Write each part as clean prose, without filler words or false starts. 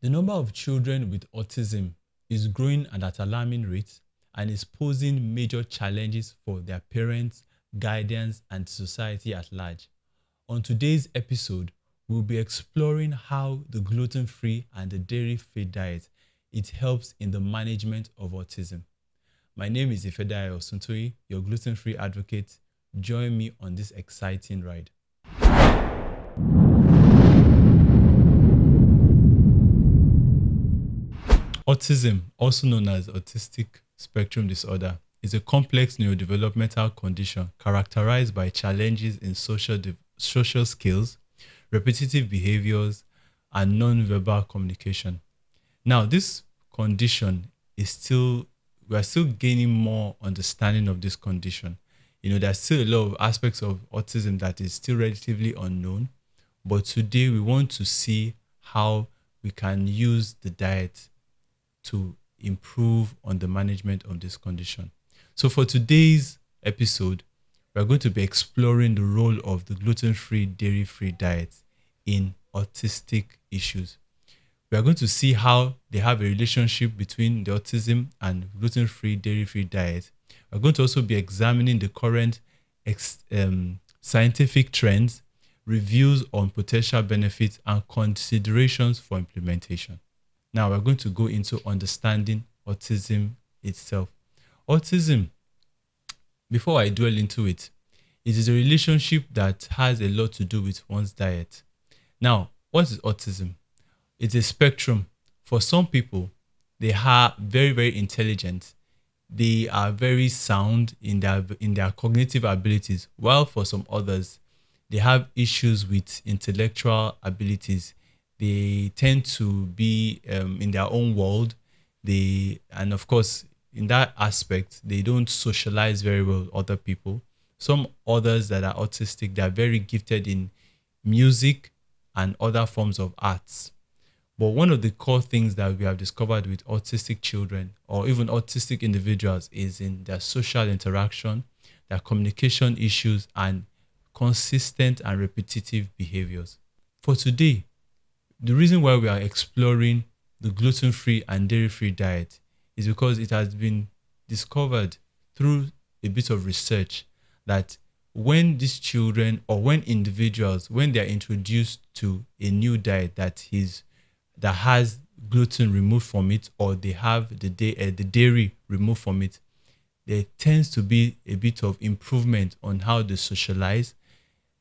The number of children with autism is growing at an alarming rate and is posing major challenges for their parents, guardians, and society at large. On today's episode, we'll be exploring how the gluten-free and the dairy-free diet it helps in the management of autism. My name is Ifedaya Osuntoi, your gluten-free advocate. Join me on this exciting ride. Autism, also known as Autistic Spectrum Disorder, is a complex neurodevelopmental condition characterized by challenges in social skills, repetitive behaviors, and non-verbal communication. Now, this condition we are still gaining more understanding of this condition. There's still a lot of aspects of autism that is still relatively unknown, but today we want to see how we can use the diet to improve on the management of this condition. So for today's episode, we're going to be exploring the role of the gluten-free, dairy-free diet in autistic issues. We are going to see how they have a relationship between the autism and gluten-free, dairy-free diet. We're going to also be examining the current scientific trends, reviews on potential benefits, and considerations for implementation. Now we're going to go into understanding autism itself. Autism, before I dwell into it, it is a relationship that has a lot to do with one's diet. Now, what is autism? It's a spectrum. For some people, they are very, very intelligent. They are very sound in their cognitive abilities, while for some others, they have issues with intellectual abilities. They tend to be in their own world. And of course, in that aspect, they don't socialize very well with other people. Some others that are autistic, they are very gifted in music and other forms of arts. But one of the core things that we have discovered with autistic children or even autistic individuals is in their social interaction, their communication issues, and consistent and repetitive behaviors. For today, the reason why we are exploring the gluten-free and dairy-free diet is because it has been discovered through a bit of research that when these children or when individuals, when they are introduced to a new diet that has gluten removed from it, or they have the dairy removed from it, there tends to be a bit of improvement on how they socialize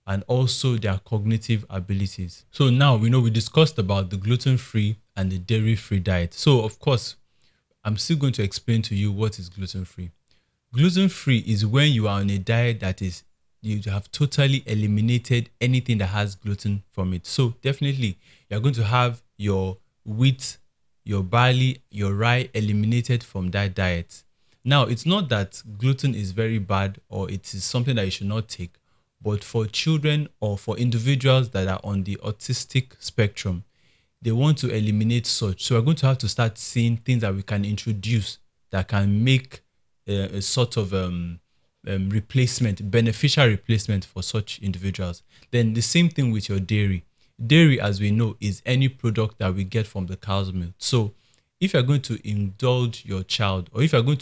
and also their cognitive abilities. So now we discussed about the gluten-free and the dairy-free diet. So of course, I'm still going to explain to you what is gluten-free. Gluten-free is when you are on a diet that is, you have totally eliminated anything that has gluten from it. So definitely, you're going to have your wheat, your barley, your rye eliminated from that diet. Now, it's not that gluten is very bad or it is something that you should not take. But for children or for individuals that are on the autistic spectrum, they want to eliminate such. So we're going to have to start seeing things that we can introduce that can make a sort of beneficial replacement for such individuals. Then the same thing with your dairy. Dairy, as we know, is any product that we get from the cow's milk. So if you're going to indulge your child, or if you're going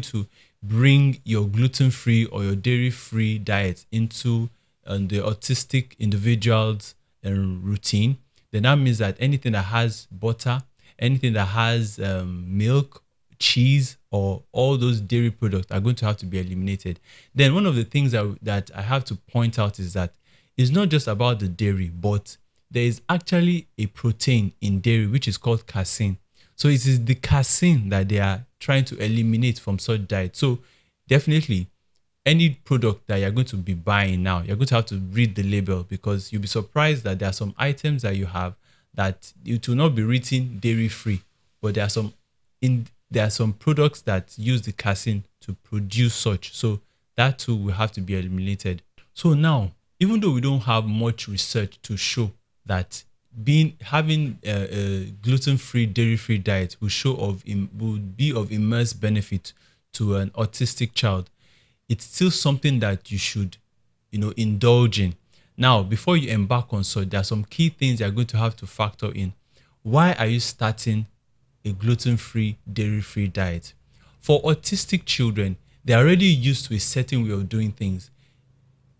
to bring your gluten-free or your dairy-free diet into the autistic individual's routine, then that means that anything that has butter, anything that has milk, cheese, or all those dairy products are going to have to be eliminated. Then one of the things that I have to point out is that it's not just about the dairy, but there is actually a protein in dairy which is called casein. So it is the casein that they are trying to eliminate from such diet. So definitely, any product that you're going to be buying now, you're going to have to read the label, because you'll be surprised that there are some items that you have that it will not be written dairy free, but there are some products that use the casein to produce such. So that too will have to be eliminated. So now, even though we don't have much research to show that having a gluten-free, dairy-free diet would be of immense benefit to an autistic child, it's still something that you should, indulge in. Now, before you embark on such, there are some key things you're going to have to factor in. why are you starting a gluten-free, dairy-free diet? For autistic children, they're already used to a certain way of doing things.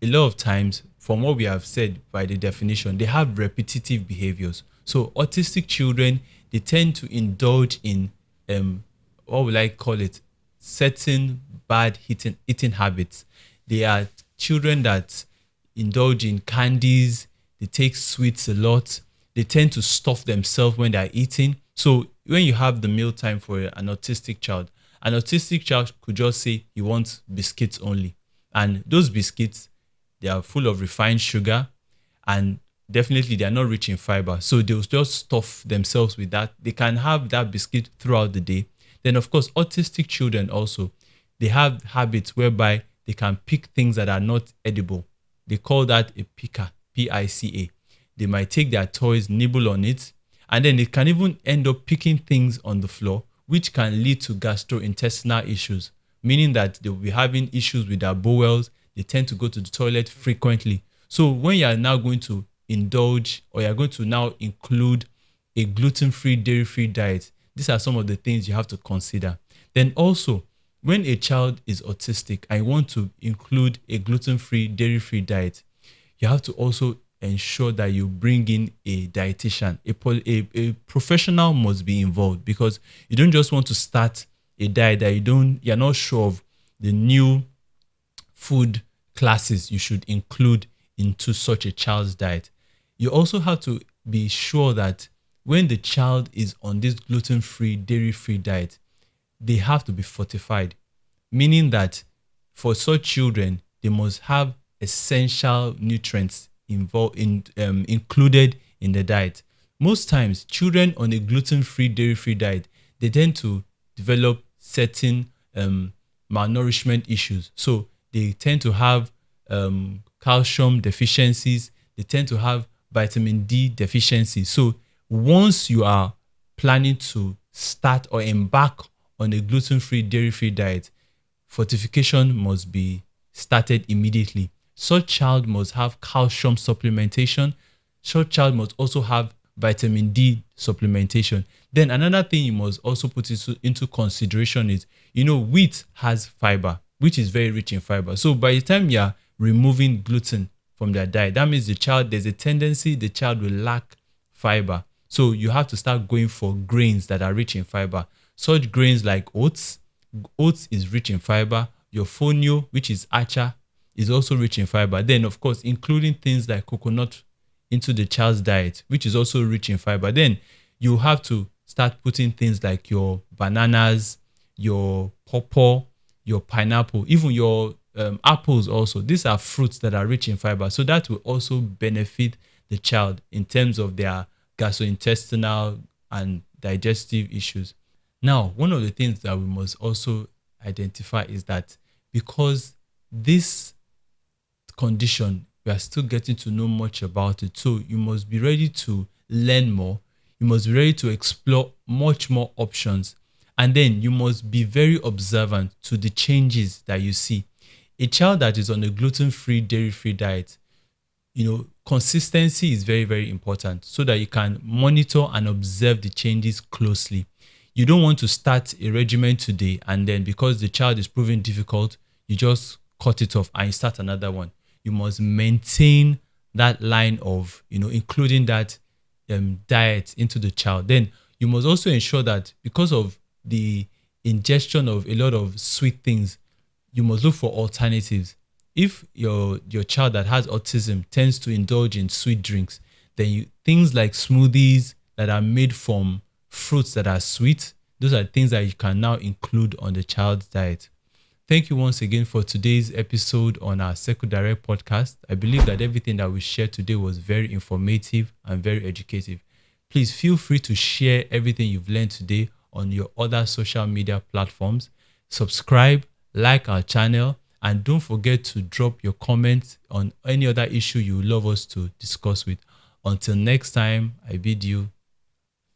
A lot of times, from what we have said by the definition, they have repetitive behaviors. So autistic children, they tend to indulge in what would I call it, certain bad eating habits. They are children that indulge in candies, they take sweets a lot, they tend to stuff themselves when they're eating. So when you have the meal time for an autistic child could just say he wants biscuits only. And those biscuits, they are full of refined sugar, and definitely they are not rich in fiber. So they'll just stuff themselves with that. They can have that biscuit throughout the day. Then, of course, autistic children also, they have habits whereby they can pick things that are not edible. They call that a picker, P-I-C-A. They might take their toys, nibble on it, and then they can even end up picking things on the floor, which can lead to gastrointestinal issues, meaning that they will be having issues with their bowels. They tend to go to the toilet frequently. So when you are now going to indulge, or you're going to now include a gluten-free, dairy-free diet, these are some of the things you have to consider. Then also, when a child is autistic and you want to include a gluten-free, dairy-free diet, you have to also ensure that you bring in a dietitian. A professional must be involved, because you don't just want to start a diet that you're not sure of the new food classes you should include into such a child's diet. You also have to be sure that when the child is on this gluten-free, dairy-free diet, they have to be fortified, meaning that for such children, they must have essential nutrients included in the diet. Most times, children on a gluten-free, dairy-free diet, they tend to develop certain malnourishment issues. So they tend to have calcium deficiencies. They tend to have vitamin D deficiency. So once you are planning to start or embark on a gluten-free, dairy-free diet, fortification must be started immediately. Such child must have calcium supplementation. Such child must also have vitamin D supplementation. Then another thing you must also put into consideration is, wheat has fiber, which is very rich in fiber. So by the time you are removing gluten from their diet, that means there's a tendency the child will lack fiber. So you have to start going for grains that are rich in fiber. Such grains like oats. Oats is rich in fiber. Your fonio, which is acha, is also rich in fiber. Then, of course, including things like coconut into the child's diet, which is also rich in fiber. Then you have to start putting things like your bananas, your pawpaw, your pineapple, even your apples also. These are fruits that are rich in fiber. So that will also benefit the child in terms of their gastrointestinal and digestive issues. Now, one of the things that we must also identify is that because this condition, we are still getting to know much about it. So you must be ready to learn more. You must be ready to explore much more options. And then you must be very observant to the changes that you see. A child that is on a gluten-free, dairy-free diet, consistency is very, very important so that you can monitor and observe the changes closely. You don't want to start a regimen today and then because the child is proving difficult, you just cut it off and you start another one. You must maintain that line of, including that diet into the child. Then you must also ensure that because of the ingestion of a lot of sweet things, you must look for alternatives. If your child that has autism tends to indulge in sweet drinks, then things like smoothies that are made from fruits that are sweet, those are things that you can now include on the child's diet. Thank you once again for today's episode on our Circle Direct podcast. I believe that everything that we shared today was very informative and very educative. Please feel free to share everything you've learned today on your other social media platforms. Subscribe, like our channel, and don't forget to drop your comments on any other issue you would love us to discuss with. Until next time, I bid you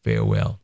farewell.